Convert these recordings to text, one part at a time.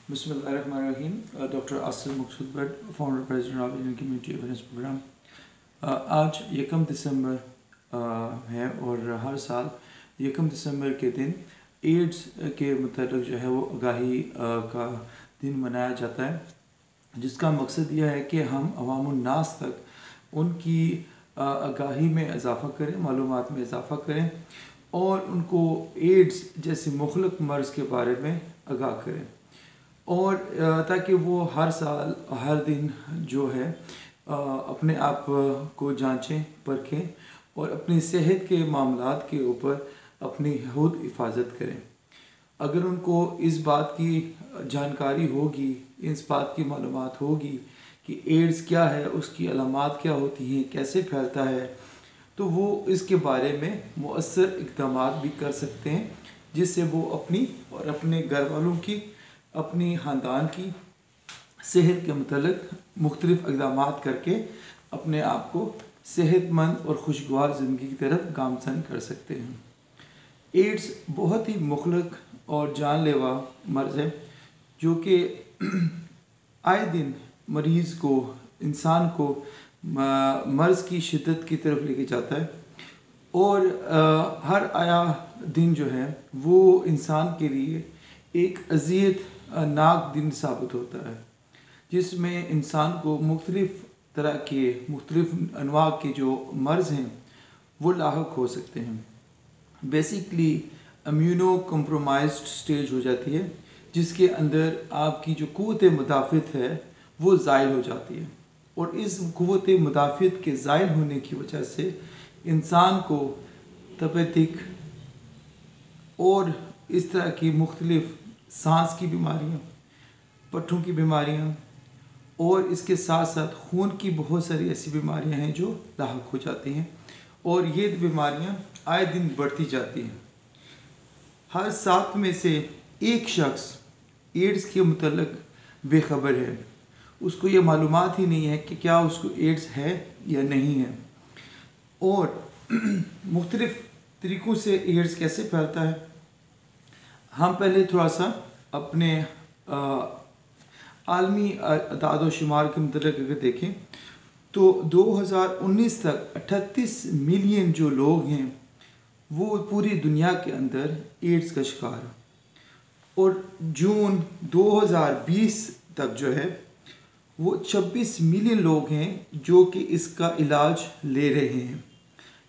बिस्मिल्लाहिर्रहमानिर्रहीम। Doctor Asif Maqsood Bhatt, founder president of Indian community awareness program. आज 1 दिसंबर है और हर साल 1 दिसंबर के दिन एड्स के मतलब जो है वो आगाही का दिन मनाया जाता है, जिसका मकसद यह है कि हम अवामुन्नास तक उनकी आगाही में इजाफ़ा करें, मालूमात में इजाफ़ा करें और उनको एड्स जैसे मुख्तलिफ मर्ज़ के बारे में आगाह करें, और ताकि वो हर साल हर दिन जो है अपने आप को जांचें, परखें और अपनी सेहत के मामलात के ऊपर अपनी खुद हिफाजत करें। अगर उनको इस बात की जानकारी होगी, इस बात की मालूमात होगी कि एड्स क्या है, उसकी अलामात क्या होती हैं, कैसे फैलता है, तो वो इसके बारे में मुअस्सर इक़दाम भी कर सकते हैं, जिससे वो अपनी और अपने घर वालों की, अपनी ख़ानदान की सेहत के मतलब मुख्तलिफ़ इक़दाम करके अपने आप को सेहतमंद और खुशगवार ज़िंदगी की तरफ गामज़न कर सकते हैं। एड्स बहुत ही मुख्तलिफ़ और जानलेवा मर्ज़ है जो कि आए दिन मरीज़ को, इंसान को मर्ज़ की शिद्दत की तरफ लेके जाता है, और हर आया दिन जो है वो इंसान के लिए एक अज़ियत नाक दिन साबित होता है, जिसमें इंसान को मुख्तलिफ़ तरह के मुख्तलिफ़ अनवा के जो मर्ज़ हैं वो लाहक हो सकते हैं। बेसिकली इम्यूनो कम्प्रोमाइज्ड स्टेज हो जाती है, जिसके अंदर आपकी जो क़ुव्वत मुदाफ़ित है वो ज़ाइल हो जाती है, और इस क़ुव्वत मुदाफ़ित के ज़ाइल होने की वजह से इंसान को तपेदिक और इस तरह की मुख्तलिफ़ सांस की बीमारियाँ, पट्ठों की बीमारियाँ और इसके साथ साथ खून की बहुत सारी ऐसी बीमारियाँ हैं जो लाहक हो जाती हैं, और ये बीमारियाँ आए दिन बढ़ती जाती हैं। हर 7 में से 1 शख्स एड्स के मुतल्लिक़ बेखबर है, उसको ये मालूमात ही नहीं है कि क्या उसको एड्स है या नहीं है, और मुख्तलिफ़ तरीक़ों से एड्स कैसे फैलता है। हम पहले थोड़ा सा अपने आलमी अदाद शुमार के मुतल्लिक़ अगर देखें तो 2019 तक 38 मिलियन जो लोग हैं वो पूरी दुनिया के अंदर एड्स का शिकार है, और जून 2020 तक जो है वो 26 मिलियन लोग हैं जो कि इसका इलाज ले रहे हैं,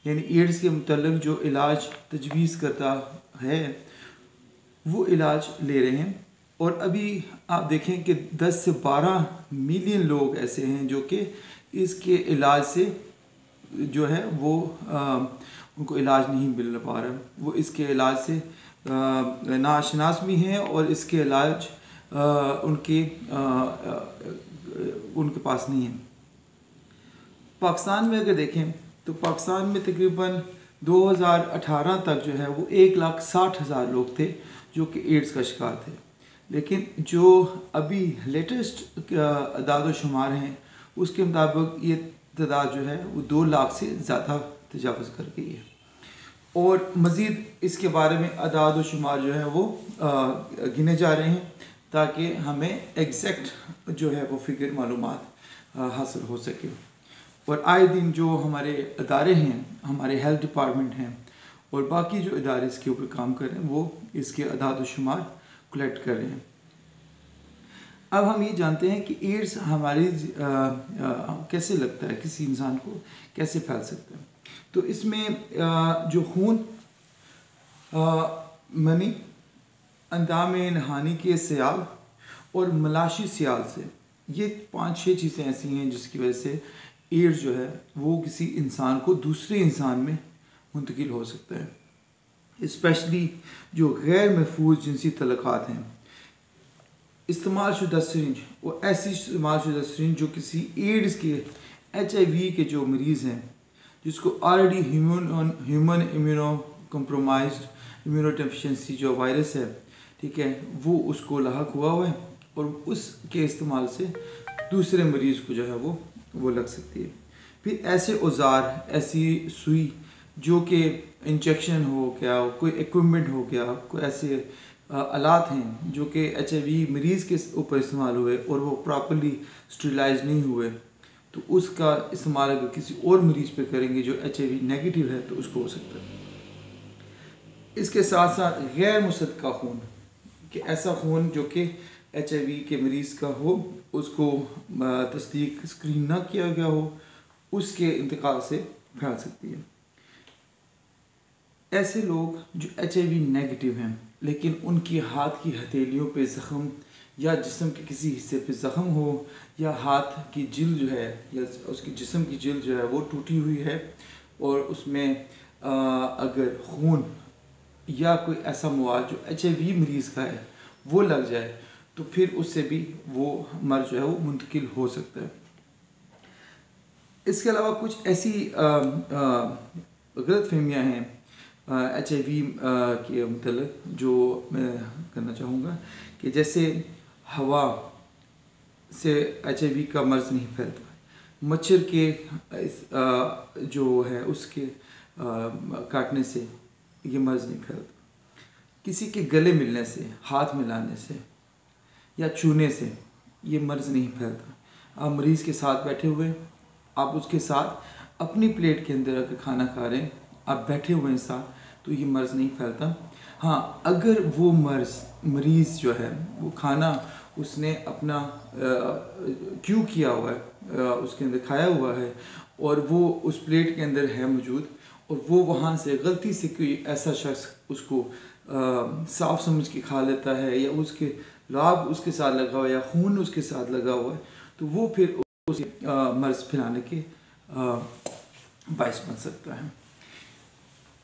यानी एड्स के मुतल्लिक़ जो इलाज तजवीज़ करता है वो इलाज ले रहे हैं। और अभी आप देखें कि 10 से 12 मिलियन लोग ऐसे हैं जो कि इसके इलाज से जो है वो उनको इलाज नहीं मिल पा रहा, वो इसके इलाज से नाशनास भी हैं और इसके इलाज उनके पास नहीं है। पाकिस्तान में अगर देखें तो पाकिस्तान में तकरीबन 2018 तक जो है वो 1,60,000 लोग थे जो कि एड्स का शिकार थे, लेकिन जो अभी लेटेस्ट अदाद शुमार हैं उसके मुताबिक ये तादाद जो है वो 2 लाख से ज़्यादा तजावज़ कर गई है, और मज़ीद इसके बारे में अदाद शुमार जो है वो गिने जा रहे हैं ताकि हमें एग्जैक्ट जो है वो फिगर मालूमात हासिल हो सके। और आए दिन जो हमारे अदारे हैं, हमारे हेल्थ डिपार्टमेंट हैं और बाकी जो इदारे इसके ऊपर काम कर रहे हैं वो इसके अदाद शुमार कलेक्ट कर रहे हैं। अब हम ये जानते हैं कि एड्स हमारी कैसे लगता है, किसी इंसान को कैसे फैल सकता है। तो इसमें जो खून, मनी, अंदाम नहानी के सियाल और मलाशी सियाल से, ये 5-6 चीज़ें ऐसी हैं जिसकी वजह से एड्स जो है वो किसी इंसान को दूसरे इंसान में मुंतकिल हो सकता है। स्पेशली जो गैर महफूज जिनसी तल्लुकात हैं, इस्तेमाल शुदा सिरिंज और ऐसी इस्तेमाल शुदा सिरिंज जो किसी एड्स के HIV के जो मरीज़ हैं जिसको already human immuno compromised immuno deficiency जो वायरस है, ठीक है, वो उसको लाहक हुआ है और उसके इस्तेमाल से दूसरे मरीज़ को जो है वो लग सकती है। फिर ऐसे औज़ार, ऐसी सुई जो कि इंजेक्शन हो गया, कोई इक्विपमेंट हो गया, कोई ऐसे आलात हैं जो कि HIV मरीज़ के ऊपर इस्तेमाल हुए और वो प्रॉपर्ली स्टरलाइज नहीं हुए, तो उसका इस्तेमाल अगर किसी और मरीज़ पे करेंगे जो HIV नेगेटिव है तो उसको हो सकता है। इसके साथ साथ गैर मुसद्दक़ा खून, कि ऐसा खून जो कि HIV के मरीज़ का हो, उसको तस्दीक स्क्रीन ना किया गया हो, उसके इंतकाल से फैल सकती है। ऐसे लोग जो HIV नेगेटिव हैं लेकिन उनकी हाथ की हथेलियों पे ज़ख़म या जिस्म के किसी हिस्से पे ज़ख़म हो, या हाथ की जिल्द जो है या उसकी जिस्म की जिल्द जो है वो टूटी हुई है और उसमें अगर खून या कोई ऐसा मवाद जो HIV मरीज़ का है वो लग जाए तो फिर उससे भी वो मर्ज़ जो है वो मुंतकिल हो सकता है। इसके अलावा कुछ ऐसी गलतफहमियाँ हैं HIV के मतलब जो मैं करना चाहूँगा कि जैसे हवा से HIV का मर्ज़ नहीं फैलता, मच्छर के जो है उसके काटने से ये मर्ज़ नहीं फैलता, किसी के गले मिलने से, हाथ मिलाने से या छूने से ये मर्ज़ नहीं फैलता। आप मरीज़ के साथ बैठे हुए, आप उसके साथ अपनी प्लेट के अंदर अगर खाना खा रहे हैं, आप बैठे हुए हैं साथ, तो ये मर्ज़ नहीं फैलता। हाँ, अगर वो मरीज़ जो है वो खाना उसने अपना क्यों किया हुआ है, उसके अंदर खाया हुआ है और वो उस प्लेट के अंदर है मौजूद, और वो वहाँ से गलती से कोई ऐसा शख्स उसको साफ समझ के खा लेता है, या उसके लाभ उसके साथ लगा हुआ है या खून उसके साथ लगा हुआ है, तो वो फिर उस मर्ज़ फैलाने के बायस बन सकता है।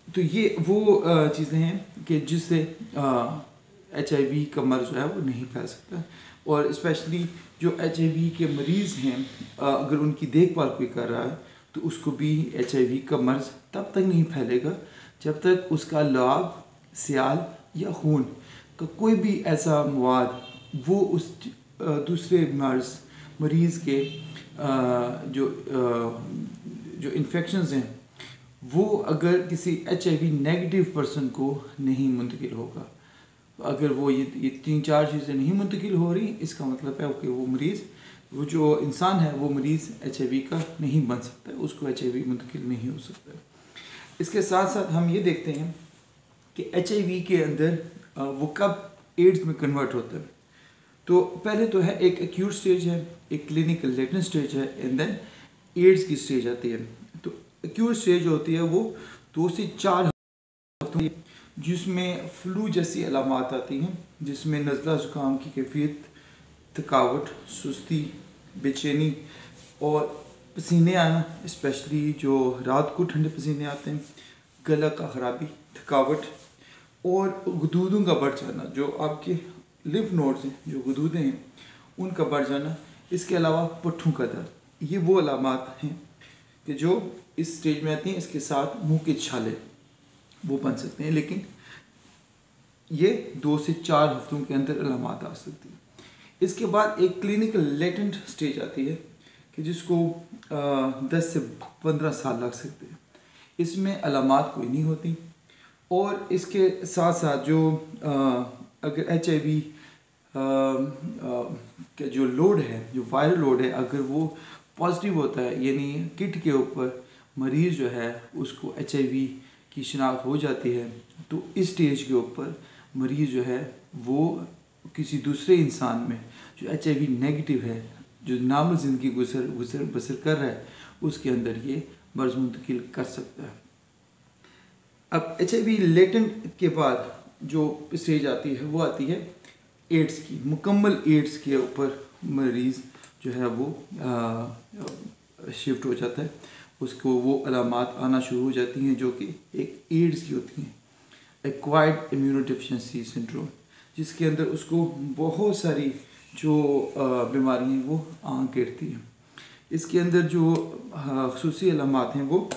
तो ये वो चीज़ें हैं कि जिससे HIV का मर्ज़ जो है वो नहीं फैल सकता। और स्पेशली जो HIV के मरीज़ हैं, अगर उनकी देखभाल कोई कर रहा है तो उसको भी HIV का मर्ज़ तब तक नहीं फैलेगा जब तक उसका लाग, सियाल या खून का कोई भी ऐसा मवाद वो उस दूसरे मरीज़ के जो इन्फेक्शंस हैं वो अगर किसी HIV नेगेटिव पर्सन को नहीं मुंतकिल होगा। अगर वो ये 3-4 चीज़ें नहीं मुंतकिल हो रही, इसका मतलब है कि वो मरीज़, वो जो इंसान है वो मरीज़ HIV का नहीं बन सकता, उसको HIV मुंतकिल नहीं हो सकता। इसके साथ साथ हम ये देखते हैं कि HIV के अंदर वो कब एड्स में कन्वर्ट होता है। तो पहले तो है एक एक्यूट स्टेज है, एक क्लिनिकल लेटेंट स्टेज है, एंड देन एड्स की स्टेज आती है। तो एक्यूट स्टेज होती है वो 2 से 4 हफ्ते, जिसमें फ्लू जैसी अलामात आती हैं, जिसमें नज़ला ज़ुकाम की कैफियत, थकावट, सुस्ती, बेचैनी और पसीने आना, स्पेशली जो रात को ठंडे पसीने आते हैं, गला का ख़राबी, थकावट और गुदूदों का बढ़ जाना, जो आपके लिम्फ नोड्स हैं, जो गुदूदें हैं, उनका बढ़ जाना। इसके अलावा पट्ठों का दर्द, ये वो अलामात हैं कि जो इस स्टेज में आती हैं। इसके साथ मुंह के छाले वो बन सकते हैं, लेकिन ये 2 से 4 हफ्तों के अंदर अलामात आ सकती हैं। इसके बाद एक क्लिनिकल लेटेंट स्टेज आती है कि जिसको 10 से 15 साल लग सकते हैं। इसमें अलामात कोई नहीं होती, और इसके साथ साथ जो अगर HIV का जो लोड है, जो वायरल लोड है, अगर वो पॉजिटिव होता है, यानी किट के ऊपर मरीज़ जो है उसको HIV की शिनाख्त हो जाती है, तो इस स्टेज के ऊपर मरीज़ जो है वो किसी दूसरे इंसान में जो HIV नेगेटिव है, जो नार्मल ज़िंदगी बसर कर रहा है, उसके अंदर ये मर्ज़ मुंतकिल कर सकता है। अब HIV लेटेंट के बाद जो स्टेज आती है वो आती है एड्स की। मुकम्मल एड्स के ऊपर मरीज़ जो है वो शिफ्ट हो जाता है, उसको वो अलामात आना शुरू हो जाती हैं जो कि एक एड्स की होती हैं, एक्वायर्ड इम्यूनोडेफिशिएंसी सिंड्रोम, जिसके अंदर उसको बहुत सारी जो बीमारियाँ हैं वो आ गिरती हैं। इसके अंदर जो ख़ुसूसी अलामात हैं वो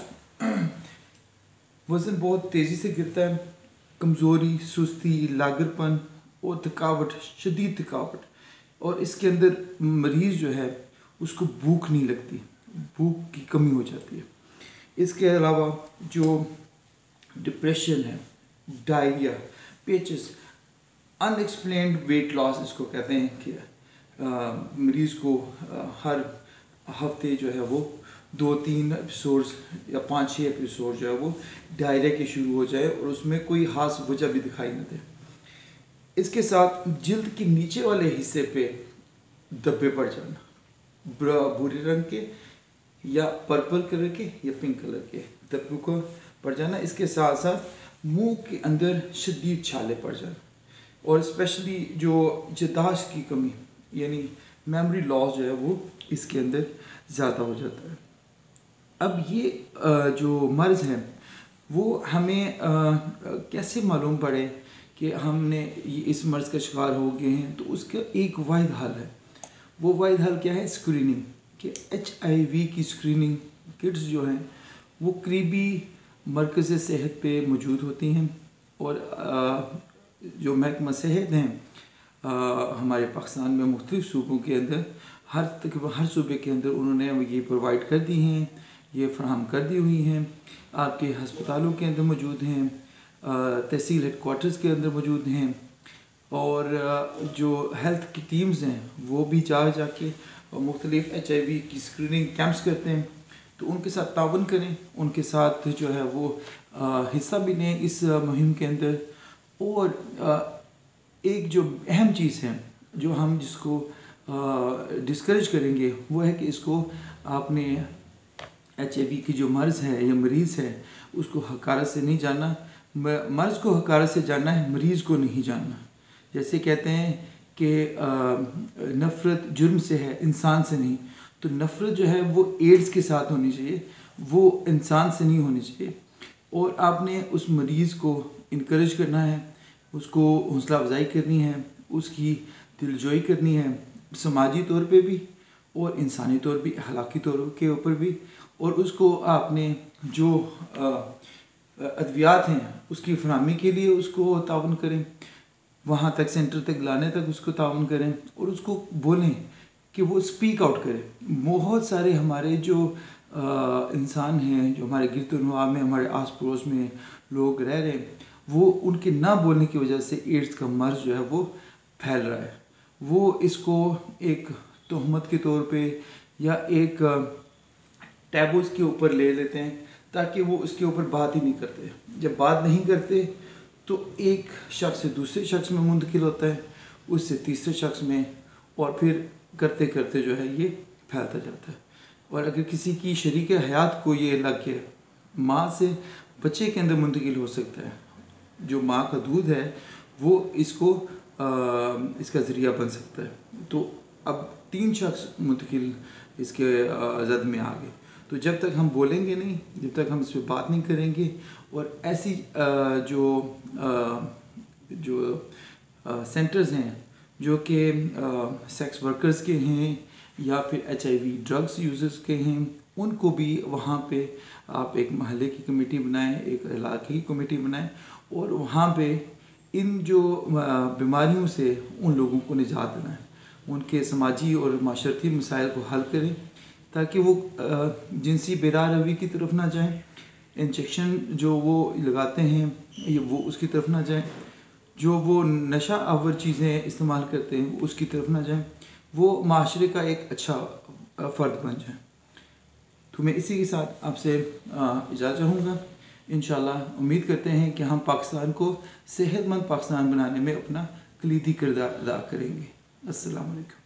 वज़न बहुत तेज़ी से गिरता है, कमज़ोरी, सुस्ती, लागरपन और थकावट, शदीद थकावट, और इसके अंदर मरीज़ जो है उसको भूख नहीं लगती, भूख की कमी हो जाती है। इसके अलावा जो डिप्रेशन है, डायरिया, पेचिस, अनएक्सप्लेन्ड वेट लॉस इसको कहते हैं कि मरीज़ को हर हफ्ते जो है वो 2-3 एपिसोड्स या 5-6 एपिसोड जो है वो डायरिया के शुरू हो जाए और उसमें कोई खास वजह भी दिखाई न दे। इसके साथ जिल्द के नीचे वाले हिस्से पे धब्बे पड़ जाना, भूरे रंग के या पर्पल कलर के या पिंक कलर के धब्बों को पड़ जाना। इसके साथ साथ मुंह के अंदर शदीद छाले पड़ जाना और स्पेशली जो याददाश्त की कमी यानी मेमोरी लॉस जो है वो इसके अंदर ज़्यादा हो जाता है। अब ये जो मर्ज़ है वो हमें कैसे मालूम पड़े कि हमने इस मर्ज़ का शिकार हो गए हैं, तो उसका एक वाहिद हल है। वो वाहिद हल क्या है? स्क्रीनिंग। कि HIV की स्क्रीनिंग किट्स जो हैं वो करीबी मरकज़ सेहत पे मौजूद होती हैं और जो महकमा सेहत हैं हमारे पाकिस्तान में मुख्तलिफ़ सूबों के अंदर तकरीबन हर सूबे के अंदर उन्होंने ये प्रोवाइड कर दी हैं, ये फराहम कर दी हुई हैं। आपके हस्पतालों के अंदर मौजूद हैं, तहसील हेडकोार्टर्स के अंदर मौजूद हैं और जो हेल्थ की टीम्स हैं वो भी जाके मुख्तलिफ़ HIV की स्क्रीनिंग कैंप्स करते हैं। तो उनके साथ तावन करें, उनके साथ जो है वो हिस्सा भी लें इस मुहिम के अंदर। और एक जो अहम चीज़ है जो हम जिसको डिस्करेज करेंगे वो है कि इसको आपने HIV की जो मर्ज़ है या मरीज़ है उसको हकारत से नहीं जानना। मर्ज़ को हकारत से जानना है, मरीज़ को नहीं जानना। जैसे कहते हैं कि नफ़रत जुर्म से है, इंसान से नहीं। तो नफ़रत जो है वो एड्स के साथ होनी चाहिए, वो इंसान से नहीं होनी चाहिए। और आपने उस मरीज़ को इनकरेज करना है, उसको हौसला अफजाई करनी है, उसकी दिलजोई करनी है, समाजी तौर पे भी और इंसानी तौर भी, अखलाकी तौर के ऊपर भी। और उसको आपने जो अद्वियात हैं उसकी फराहमी के लिए उसको ताउन करें, वहाँ तक सेंटर तक लाने तक उसको ताउन करें और उसको बोलें कि वो स्पीक आउट करे। बहुत सारे हमारे जो इंसान हैं जो हमारे गिरदोनवा में, हमारे आस पड़ोस में लोग रह रहे हैं, वो उनके ना बोलने की वजह से एड्स का मर्ज़ जो है वो फैल रहा है। वो इसको एक तोहमत के तौर पे या एक टैबूज़ के ऊपर ले लेते हैं ताकि वो उसके ऊपर बात ही नहीं करते। जब बात नहीं करते तो एक शख्स से दूसरे शख्स में मुंतकिल होता है, उससे तीसरे शख्स में, और फिर करते करते जो है ये फैलता जाता है। और अगर किसी की शरीक हयात को ये लग गया, माँ से बच्चे के अंदर मुंतकिल हो सकता है। जो माँ का दूध है वो इसका ज़रिया बन सकता है। तो अब 3 शख्स मुंतकिल इसके जद में आ गए। तो जब तक हम बोलेंगे नहीं, जब तक हम इस पर बात नहीं करेंगे और ऐसी जो सेंटर्स हैं जो कि सेक्स वर्कर्स के हैं या फिर HIV ड्रग्स यूजर्स के हैं, उनको भी वहाँ पे आप एक महल्ले की कमेटी बनाएं, एक इलाके की कमेटी बनाएं और वहाँ पे इन जो बीमारियों से उन लोगों को निजात दिलाएं, उनके समाजी और माशरती मसाइल को हल करें ताकि वो जिनसी बेरारवी की तरफ ना जाएं, इंजेक्शन जो वो लगाते हैं ये वो उसकी तरफ ना जाएं, जो वो नशा आवर चीज़ें इस्तेमाल करते हैं उसकी तरफ ना जाएं, वो माशरे का एक अच्छा फ़र्द बन जाए। तो मैं इसी के साथ आपसे इजाज़त चाहूँगा। इंशाल्लाह उम्मीद करते हैं कि हम पाकिस्तान को सेहतमंद पाकिस्तान बनाने में अपना कलीदी किरदार अदा करेंगे। अस्सलाम वालेकुम।